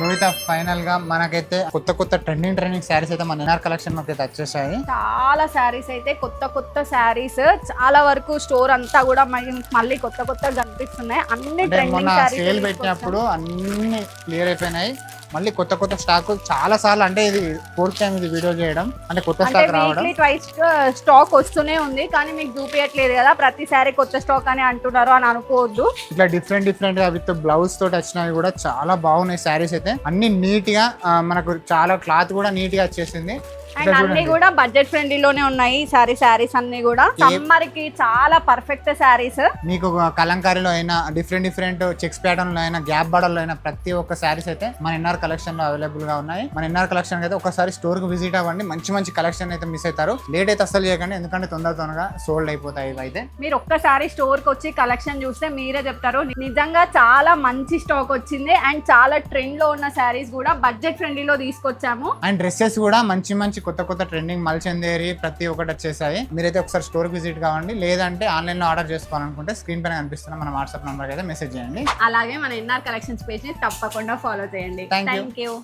Lohitha final గా మనకైతే కొత్త కొత్త ట్రెండింగ్ శారీస్ అయితే మన ఎన్ఆర్ కలెక్షన్ లోకి అయితే వచ్చేసాయి. చాలా శారీస్ అయితే కొత్త శారీస్ చాలా వరకు స్టోర్ అంతా కూడా మళ్ళీ కొత్త కనిపిస్తున్నాయి. అన్ని ట్రెండింగ్ శారీస్ సేల్ పెట్టినప్పుడు అన్ని క్లియర్ అయిపోయినాయి. మళ్ళీ కొత్త స్టాక్ చాలా సార్లు, అంటే ఇది ఫోర్త్ టైం ఇది వీడియో చేయడం, అంటే కొత్త స్టాక్ రావడం. ట్వైస్ స్టాక్ వస్తూనే ఉంది కానీ మీకు చూపించట్లేదు కదా, ప్రతి సారీ కొత్త స్టాక్ అని అంటున్నారు అని అనుకోవద్దు. ఇట్లా డిఫరెంట్ గా విత్ బ్లౌజ్ తోటి వచ్చినవి కూడా చాలా బాగున్నాయి శారీస్ అయితే. అన్ని నీట్ గా మనకు చాలా క్లాత్ కూడా నీట్ గా వచ్చేసింది. అండ్ అన్ని కూడా బడ్జెట్ ఫ్రెండ్లీలోనే ఉన్నాయి. శారీస్ అన్ని కూడా సమ్మర్ కి చాలా పర్ఫెక్ట్ శారీస్. మీకు కలంకారీలో అయినా డిఫరెంట్ చెక్స్ ప్యాటర్న్ లో అయినా గ్యాప్ బార్డర్ లో అయినా ప్రతి ఒక్క శారీస్ అయితే మన ఎన్ఆర్ కలెక్షన్ లో అవైలబుల్ గా ఉన్నాయి. మన ఎన్ఆర్ కలెక్షన్ అయితే ఒకసారి స్టోర్ కి విజిట్ అవ్వండి. మంచి కలెక్షన్ అయితే మిస్ అవుతారు. లేట్ అయితే అసలు చేయకండి, ఎందుకంటే తొందరగా సోల్డ్ అయిపోతాయి. ఇవైతే మీరు ఒక్కసారి స్టోర్ కి వచ్చి కలెక్షన్ చూస్తే మీరే చెప్తారు నిజంగా చాలా మంచి స్టాక్ వచ్చింది. అండ్ చాలా ట్రెండ్ లో ఉన్న శారీస్ కూడా బడ్జెట్ ఫ్రెండ్లీలో తీసుకొచ్చాము. అండ్ డ్రెస్సెస్ కూడా మంచి కొత్త ట్రెండింగ్ మల్చందేరి ప్రతి ఒక్కటి వచ్చేసాయి. మీరైతే ఒకసారి స్టోర్ కి విజిట్ కావండి. లేదంటే ఆన్లైన్ లో ఆర్డర్ చేసుకోవాలనుకుంటే స్క్రీన్ పైన కనిపిస్తున్న మన వాట్సాప్ నంబర్ అయితే మెసేజ్ చేయండి. అలాగే మన ఎన్ఆర్ కలెక్షన్స్ పేజ్ ని తప్పకుండా ఫాలో చేయండి. Thank you.